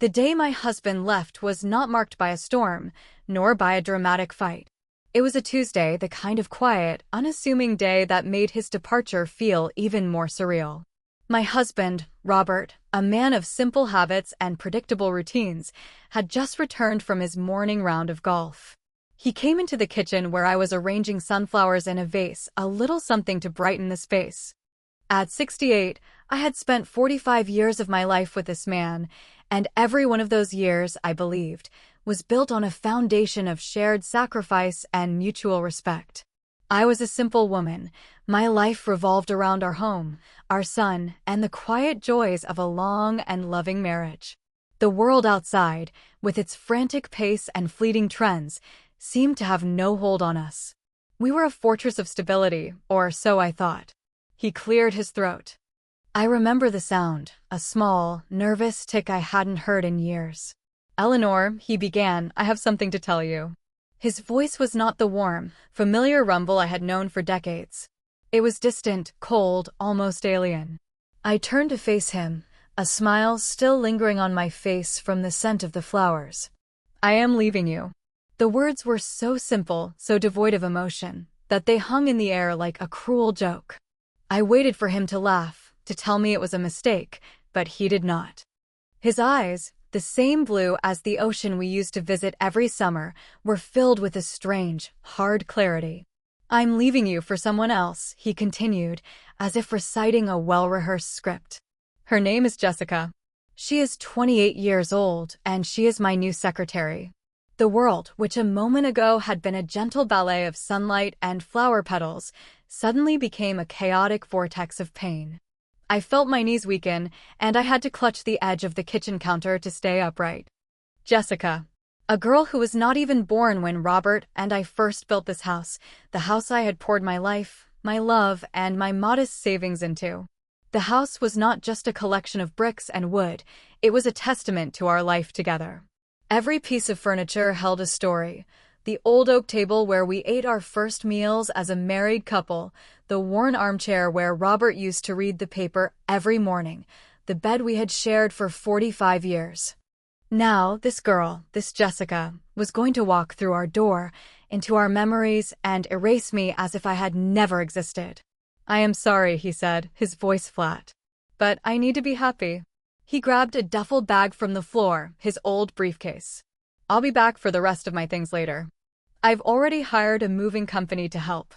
The day my husband left was not marked by a storm, nor by a dramatic fight. It was a Tuesday, the kind of quiet, unassuming day that made his departure feel even more surreal. My husband, Robert, a man of simple habits and predictable routines, had just returned from his morning round of golf. He came into the kitchen where I was arranging sunflowers in a vase, a little something to brighten the space. At 68, I had spent 45 years of my life with this man, and every one of those years, I believed, was built on a foundation of shared sacrifice and mutual respect. I was a simple woman. My life revolved around our home, our son, and the quiet joys of a long and loving marriage. The world outside, with its frantic pace and fleeting trends, seemed to have no hold on us. We were a fortress of stability, or so I thought. He cleared his throat. I remember the sound, a small, nervous tick I hadn't heard in years. "Eleanor," he began, "I have something to tell you." His voice was not the warm, familiar rumble I had known for decades. It was distant, cold, almost alien. I turned to face him, a smile still lingering on my face from the scent of the flowers. "I am leaving you." The words were so simple, so devoid of emotion, that they hung in the air like a cruel joke. I waited for him to laugh, to tell me it was a mistake, but he did not. His eyes, the same blue as the ocean we used to visit every summer, were filled with a strange, hard clarity. "I'm leaving you for someone else," he continued, as if reciting a well-rehearsed script. "Her name is Jessica. She is 28 years old, and she is my new secretary." The world, which a moment ago had been a gentle ballet of sunlight and flower petals, suddenly became a chaotic vortex of pain. I felt my knees weaken, and I had to clutch the edge of the kitchen counter to stay upright. Jessica. A girl who was not even born when Robert and I first built this house, the house I had poured my life, my love, and my modest savings into. The house was not just a collection of bricks and wood, it was a testament to our life together. Every piece of furniture held a story. The old oak table where we ate our first meals as a married couple, the worn armchair where Robert used to read the paper every morning, the bed we had shared for 45 years. Now, this girl, this Jessica, was going to walk through our door, into our memories, and erase me as if I had never existed. "I am sorry," he said, his voice flat. "But I need to be happy." He grabbed a duffel bag from the floor, his old briefcase. "I'll be back for the rest of my things later. I've already hired a moving company to help."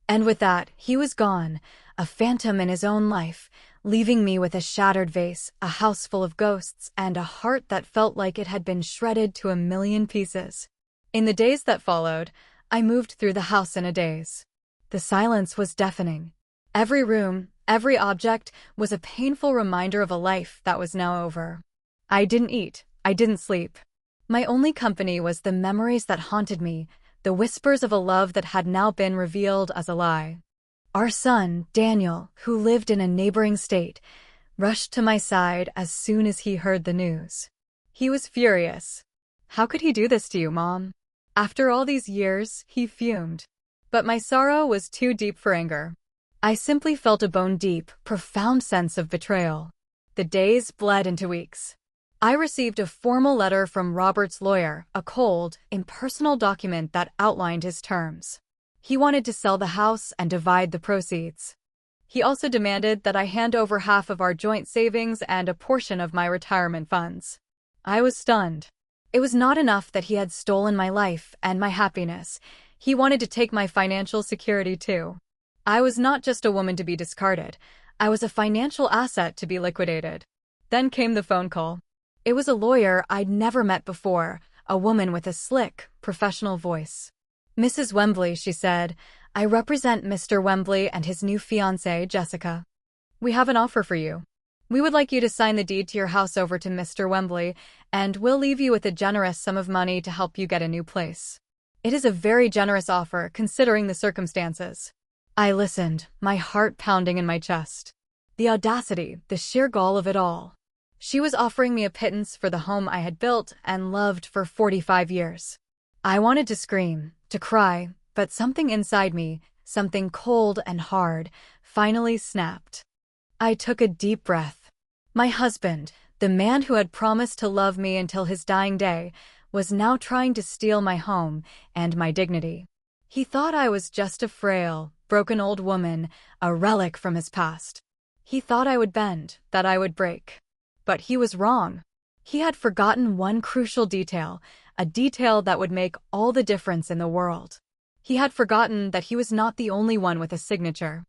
And with that, he was gone, a phantom in his own life, leaving me with a shattered vase, a house full of ghosts, and a heart that felt like it had been shredded to a million pieces. In the days that followed, I moved through the house in a daze. The silence was deafening. Every room, every object, was a painful reminder of a life that was now over. I didn't eat, I didn't sleep. My only company was the memories that haunted me, the whispers of a love that had now been revealed as a lie. Our son, Daniel, who lived in a neighboring state, rushed to my side as soon as he heard the news. He was furious. "How could he do this to you, Mom?" After all these years, he fumed. But my sorrow was too deep for anger. I simply felt a bone-deep, profound sense of betrayal. The days bled into weeks. I received a formal letter from Robert's lawyer, a cold, impersonal document that outlined his terms. He wanted to sell the house and divide the proceeds. He also demanded that I hand over half of our joint savings and a portion of my retirement funds. I was stunned. It was not enough that he had stolen my life and my happiness. He wanted to take my financial security too. I was not just a woman to be discarded. I was a financial asset to be liquidated. Then came the phone call. It was a lawyer I'd never met before, a woman with a slick, professional voice. "Mrs. Wembley," she said, "I represent Mr. Wembley and his new fiancée, Jessica. We have an offer for you. We would like you to sign the deed to your house over to Mr. Wembley, and we'll leave you with a generous sum of money to help you get a new place. It is a very generous offer, considering the circumstances." I listened, my heart pounding in my chest. The audacity, the sheer gall of it all. She was offering me a pittance for the home I had built and loved for 45 years. I wanted to scream, to cry, but something inside me, something cold and hard, finally snapped. I took a deep breath. My husband, The man who had promised to love me until his dying day was now trying to steal my home and my dignity. He thought I was just a frail, broken old woman, a relic from his past. He thought I would bend, that I would break. But he was wrong. He had forgotten one crucial detail, a detail that would make all the difference in the world. He had forgotten that he was not the only one with a signature.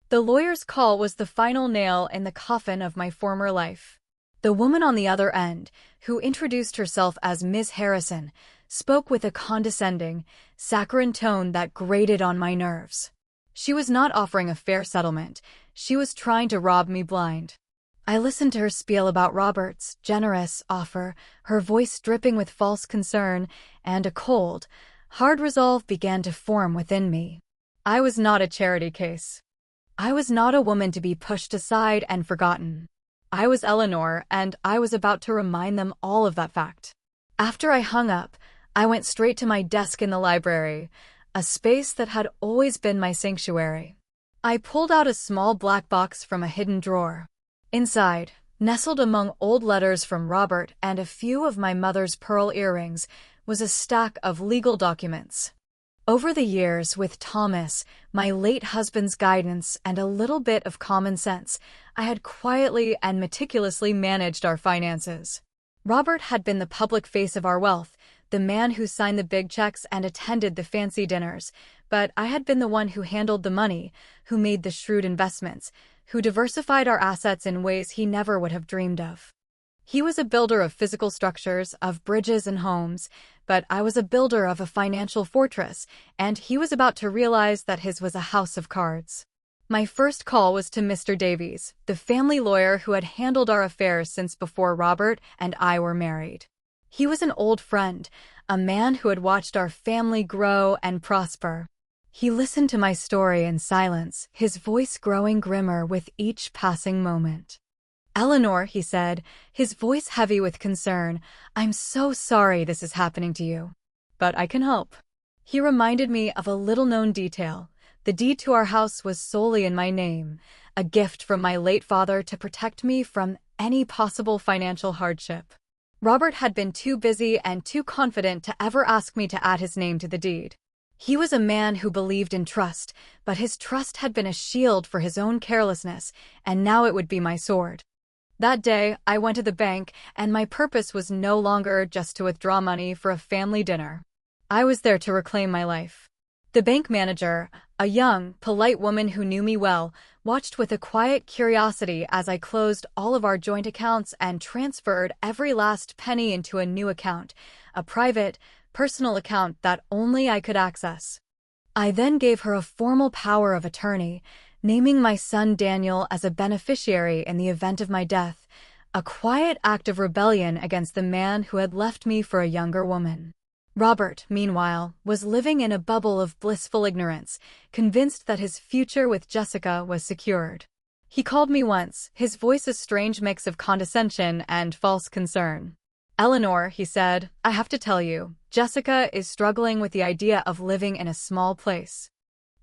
The lawyer's call was the final nail in the coffin of my former life. The woman on the other end, who introduced herself as Miss Harrison, spoke with a condescending, saccharine tone that grated on my nerves. She was not offering a fair settlement. She was trying to rob me blind. I listened to her spiel about Robert's generous offer, her voice dripping with false concern, and a cold, hard resolve began to form within me. I was not a charity case. I was not a woman to be pushed aside and forgotten. I was Eleanor, and I was about to remind them all of that fact. After I hung up, I went straight to my desk in the library, a space that had always been my sanctuary. I pulled out a small black box from a hidden drawer. Inside, nestled among old letters from Robert and a few of my mother's pearl earrings, was a stack of legal documents. Over the years, with Thomas, my late husband's guidance, and a little bit of common sense, I had quietly and meticulously managed our finances. Robert had been the public face of our wealth, the man who signed the big checks and attended the fancy dinners, but I had been the one who handled the money, who made the shrewd investments, who diversified our assets in ways he never would have dreamed of. He was a builder of physical structures, of bridges and homes, but I was a builder of a financial fortress, and he was about to realize that his was a house of cards. My first call was to Mr. Davies, the family lawyer who had handled our affairs since before Robert and I were married. He was an old friend, a man who had watched our family grow and prosper. He listened to my story in silence, his voice growing grimmer with each passing moment. "Eleanor," he said, his voice heavy with concern, "I'm so sorry this is happening to you. But I can help." He reminded me of a little-known detail. The deed to our house was solely in my name, a gift from my late father to protect me from any possible financial hardship. Robert had been too busy and too confident to ever ask me to add his name to the deed. He was a man who believed in trust, but his trust had been a shield for his own carelessness, and now it would be my sword. That day, I went to the bank, and my purpose was no longer just to withdraw money for a family dinner. I was there to reclaim my life. The bank manager, a young, polite woman who knew me well, watched with a quiet curiosity as I closed all of our joint accounts and transferred every last penny into a new account, a private, personal account that only I could access. I then gave her a formal power of attorney, naming my son Daniel as a beneficiary in the event of my death, a quiet act of rebellion against the man who had left me for a younger woman. Robert, meanwhile, was living in a bubble of blissful ignorance, convinced that his future with Jessica was secured. He called me once, his voice a strange mix of condescension and false concern. "Eleanor," he said, "I have to tell you, Jessica is struggling with the idea of living in a small place.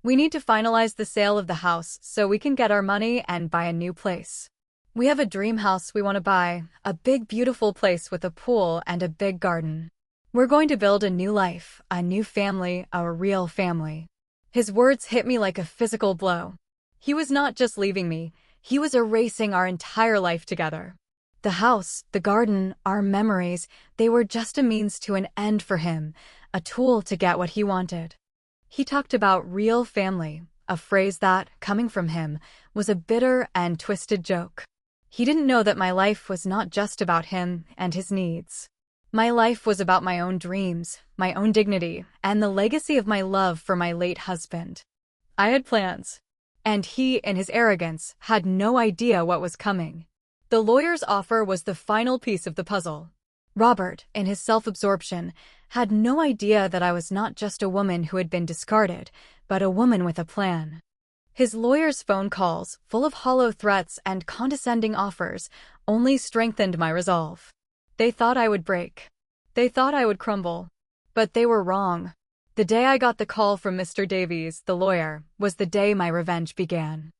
We need to finalize the sale of the house so we can get our money and buy a new place. We have a dream house we want to buy, a big beautiful place with a pool and a big garden. We're going to build a new life, a new family, a real family." His words hit me like a physical blow. He was not just leaving me, he was erasing our entire life together. The house, the garden, our memories, they were just a means to an end for him, a tool to get what he wanted. He talked about real family, a phrase that, coming from him, was a bitter and twisted joke. He didn't know that my life was not just about him and his needs. My life was about my own dreams, my own dignity, and the legacy of my love for my late husband. I had plans, and he, in his arrogance, had no idea what was coming. The lawyer's offer was the final piece of the puzzle. Robert, in his self-absorption, had no idea that I was not just a woman who had been discarded, but a woman with a plan. His lawyer's phone calls, full of hollow threats and condescending offers, only strengthened my resolve. They thought I would break. They thought I would crumble. But they were wrong. The day I got the call from Mr. Davies, the lawyer, was the day my revenge began.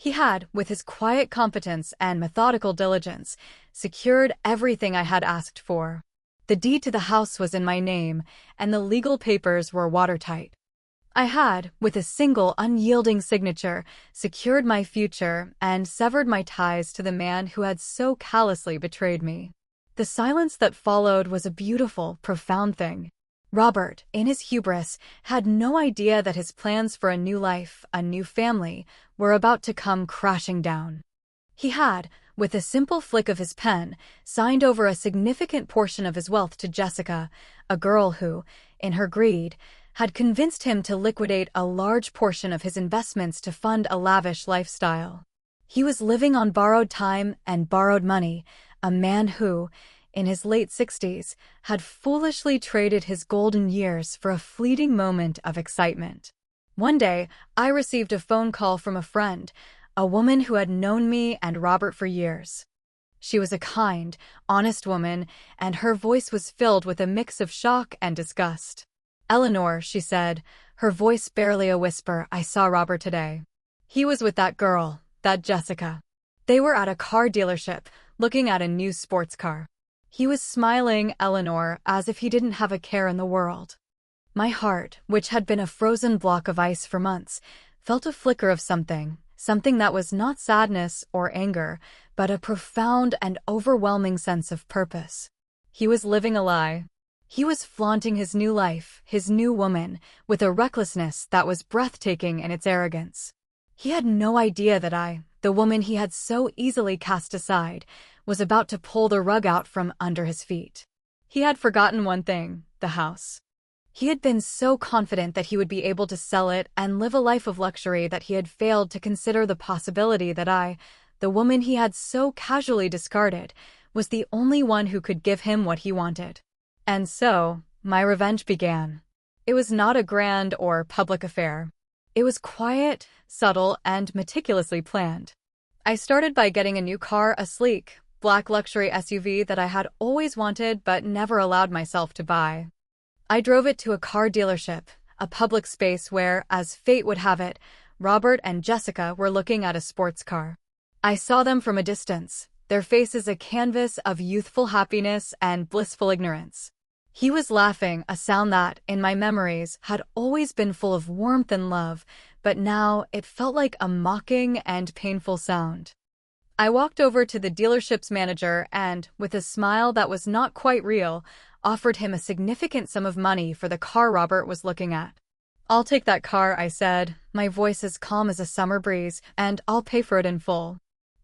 He had, with his quiet competence and methodical diligence, secured everything I had asked for. The deed to the house was in my name, and the legal papers were watertight. I had, with a single unyielding signature, secured my future and severed my ties to the man who had so callously betrayed me. The silence that followed was a beautiful, profound thing. Robert, in his hubris, had no idea that his plans for a new life, a new family, were about to come crashing down. He had, with a simple flick of his pen, signed over a significant portion of his wealth to Jessica, a girl who, in her greed, had convinced him to liquidate a large portion of his investments to fund a lavish lifestyle. He was living on borrowed time and borrowed money, a man who, in his late 60s, had foolishly traded his golden years for a fleeting moment of excitement. One day, I received a phone call from a friend, a woman who had known me and Robert for years. She was a kind, honest woman, and her voice was filled with a mix of shock and disgust. "Eleanor," she said, her voice barely a whisper, "I saw Robert today. He was with that girl, that Jessica. They were at a car dealership, looking at a new sports car. He was smiling, Eleanor, as if he didn't have a care in the world." My heart, which had been a frozen block of ice for months, felt a flicker of something that was not sadness or anger, but a profound and overwhelming sense of purpose. He was living a lie. He was flaunting his new life, his new woman, with a recklessness that was breathtaking in its arrogance. He had no idea that I, the woman he had so easily cast aside, was about to pull the rug out from under his feet. He had forgotten one thing, the house. He had been so confident that he would be able to sell it and live a life of luxury that he had failed to consider the possibility that I, the woman he had so casually discarded, was the only one who could give him what he wanted. And so, my revenge began. It was not a grand or public affair. It was quiet, subtle, and meticulously planned. I started by getting a new car, a sleek, black luxury SUV that I had always wanted but never allowed myself to buy. I drove it to a car dealership, a public space where, as fate would have it, Robert and Jessica were looking at a sports car. I saw them from a distance, their faces a canvas of youthful happiness and blissful ignorance. He was laughing, a sound that, in my memories, had always been full of warmth and love, but now it felt like a mocking and painful sound. I walked over to the dealership's manager and, with a smile that was not quite real, offered him a significant sum of money for the car Robert was looking at. "I'll take that car," I said, my voice as calm as a summer breeze, "and I'll pay for it in full.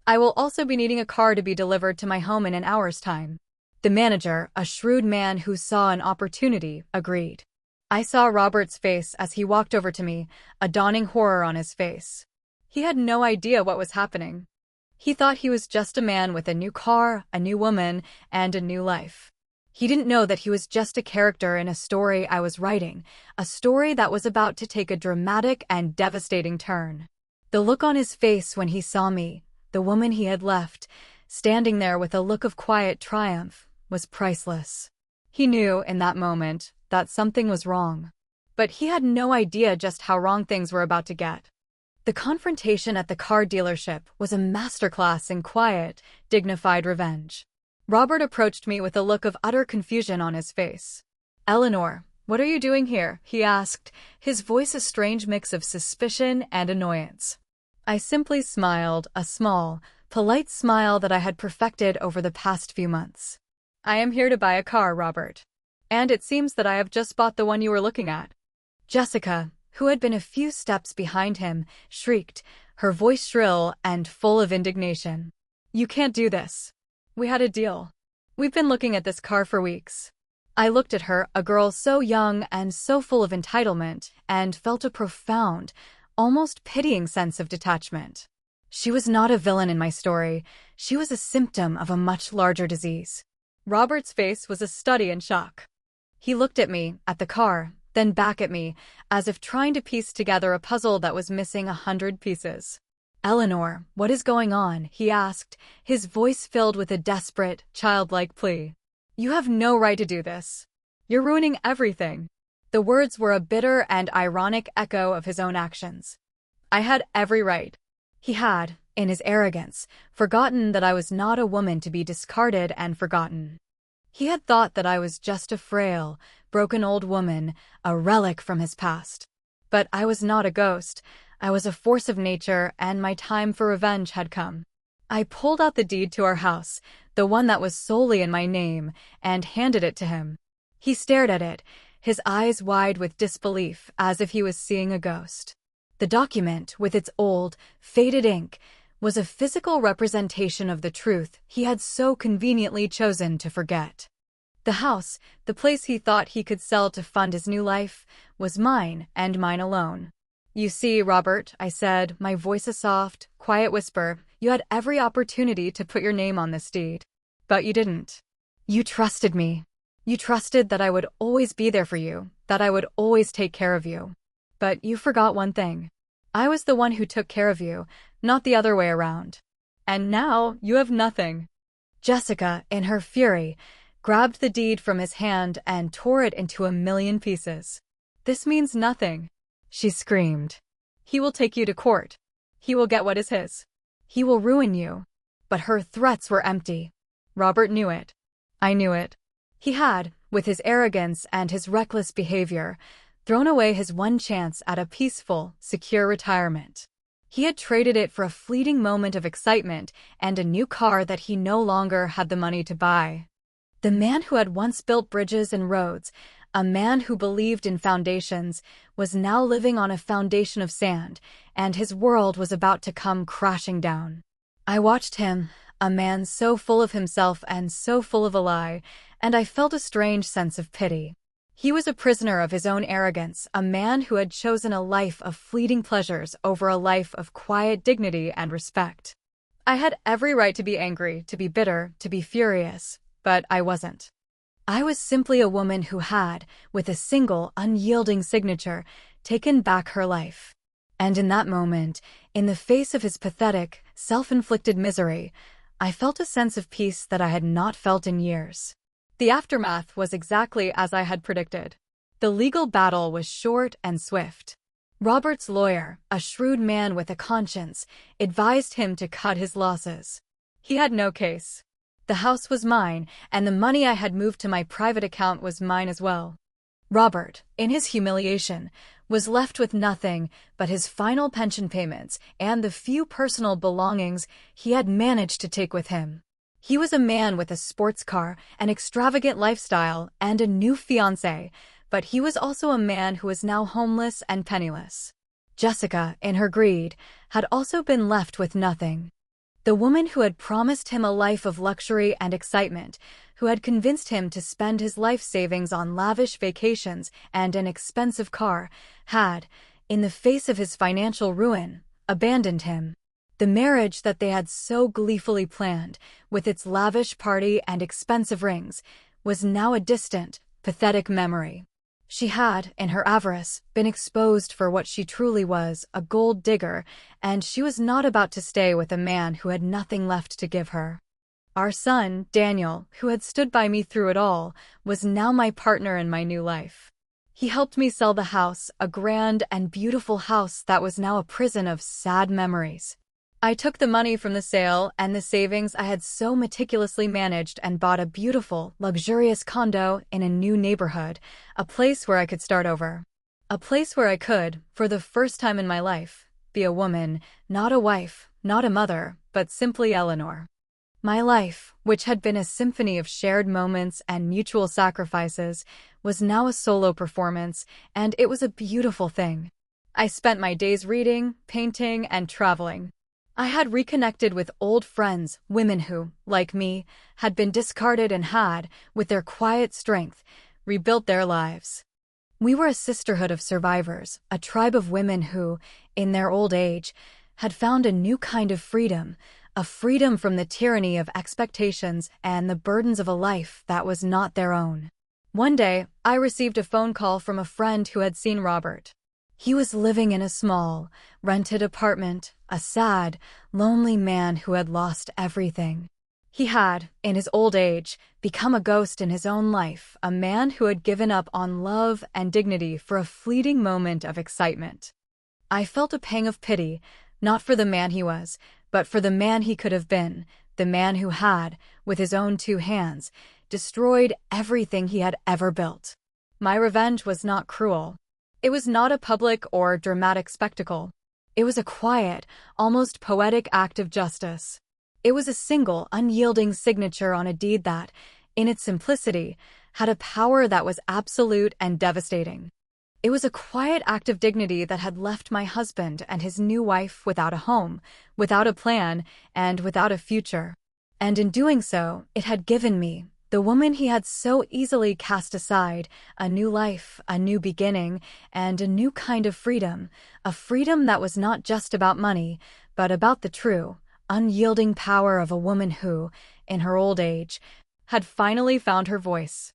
I will also be needing a car to be delivered to my home in an hour's time." The manager, a shrewd man who saw an opportunity, agreed. I saw Robert's face as he walked over to me, a dawning horror on his face. He had no idea what was happening. He thought he was just a man with a new car, a new woman, and a new life. He didn't know that he was just a character in a story I was writing, a story that was about to take a dramatic and devastating turn. The look on his face when he saw me, the woman he had left, standing there with a look of quiet triumph, was priceless. He knew, in that moment, that something was wrong. But he had no idea just how wrong things were about to get. The confrontation at the car dealership was a masterclass in quiet, dignified revenge. Robert approached me with a look of utter confusion on his face. "Eleanor, what are you doing here?" he asked, his voice a strange mix of suspicion and annoyance. I simply smiled, a small, polite smile that I had perfected over the past few months. "I am here to buy a car, Robert. And it seems that I have just bought the one you were looking at." Jessica, who had been a few steps behind him, shrieked, her voice shrill and full of indignation. "You can't do this. We had a deal. We've been looking at this car for weeks." I looked at her, a girl so young and so full of entitlement, and felt a profound, almost pitying sense of detachment. She was not a villain in my story. She was a symptom of a much larger disease. Robert's face was a study in shock. He looked at me, at the car, then back at me, as if trying to piece together a puzzle that was missing 100 pieces. "Eleanor, what is going on?" he asked, his voice filled with a desperate, childlike plea. "You have no right to do this. You're ruining everything." The words were a bitter and ironic echo of his own actions. I had every right. He had, in his arrogance, forgotten that I was not a woman to be discarded and forgotten. He had thought that I was just a frail, broken old woman, a relic from his past. But I was not a ghost. I was a force of nature, and my time for revenge had come. I pulled out the deed to our house, the one that was solely in my name, and handed it to him. He stared at it, his eyes wide with disbelief, as if he was seeing a ghost. The document, with its old, faded ink, was a physical representation of the truth he had so conveniently chosen to forget. The house, the place he thought he could sell to fund his new life, was mine and mine alone. "You see, Robert," I said, my voice a soft, quiet whisper, "you had every opportunity to put your name on this deed. But you didn't. You trusted me. You trusted that I would always be there for you, that I would always take care of you. But you forgot one thing. I was the one who took care of you, not the other way around. And now you have nothing." Jessica, in her fury, grabbed the deed from his hand and tore it into a million pieces. "This means nothing," she screamed. "He will take you to court. He will get what is his. He will ruin you." But her threats were empty. Robert knew it. I knew it. He had, with his arrogance and his reckless behavior, thrown away his one chance at a peaceful, secure retirement. He had traded it for a fleeting moment of excitement and a new car that he no longer had the money to buy. The man who had once built bridges and roads, a man who believed in foundations, was now living on a foundation of sand, and his world was about to come crashing down. I watched him, a man so full of himself and so full of a lie, and I felt a strange sense of pity. He was a prisoner of his own arrogance, a man who had chosen a life of fleeting pleasures over a life of quiet dignity and respect. I had every right to be angry, to be bitter, to be furious, but I wasn't. I was simply a woman who had, with a single, unyielding signature, taken back her life. And in that moment, in the face of his pathetic, self-inflicted misery, I felt a sense of peace that I had not felt in years. The aftermath was exactly as I had predicted. The legal battle was short and swift. Robert's lawyer, a shrewd man with a conscience, advised him to cut his losses. He had no case. The house was mine, and the money I had moved to my private account was mine as well. Robert, in his humiliation, was left with nothing but his final pension payments and the few personal belongings he had managed to take with him. He was a man with a sports car, an extravagant lifestyle, and a new fiancée, but he was also a man who was now homeless and penniless. Jessica, in her greed, had also been left with nothing. The woman who had promised him a life of luxury and excitement, who had convinced him to spend his life savings on lavish vacations and an expensive car, had, in the face of his financial ruin, abandoned him. The marriage that they had so gleefully planned, with its lavish party and expensive rings, was now a distant, pathetic memory. She had, in her avarice, been exposed for what she truly was, a gold digger, and she was not about to stay with a man who had nothing left to give her. Our son, Daniel, who had stood by me through it all, was now my partner in my new life. He helped me sell the house, a grand and beautiful house that was now a prison of sad memories. I took the money from the sale and the savings I had so meticulously managed and bought a beautiful, luxurious condo in a new neighborhood, a place where I could start over. A place where I could, for the first time in my life, be a woman, not a wife, not a mother, but simply Eleanor. My life, which had been a symphony of shared moments and mutual sacrifices, was now a solo performance, and it was a beautiful thing. I spent my days reading, painting, and traveling. I had reconnected with old friends, women who, like me, had been discarded and had, with their quiet strength, rebuilt their lives. We were a sisterhood of survivors, a tribe of women who, in their old age, had found a new kind of freedom, a freedom from the tyranny of expectations and the burdens of a life that was not their own. One day, I received a phone call from a friend who had seen Robert. He was living in a small, rented apartment, a sad, lonely man who had lost everything. He had, in his old age, become a ghost in his own life, a man who had given up on love and dignity for a fleeting moment of excitement. I felt a pang of pity, Not for the man he was, but for the man he could have been, the man who had, with his own two hands, destroyed everything he had ever built. My revenge was not cruel. It was not a public or dramatic spectacle. It was a quiet, almost poetic act of justice. It was a single, unyielding signature on a deed that, in its simplicity, had a power that was absolute and devastating. It was a quiet act of dignity that had left my husband and his new wife without a home, without a plan, and without a future. And in doing so, it had given me, the woman he had so easily cast aside, a new life, a new beginning, and a new kind of freedom, a freedom that was not just about money, but about the true, unyielding power of a woman who, in her old age, had finally found her voice.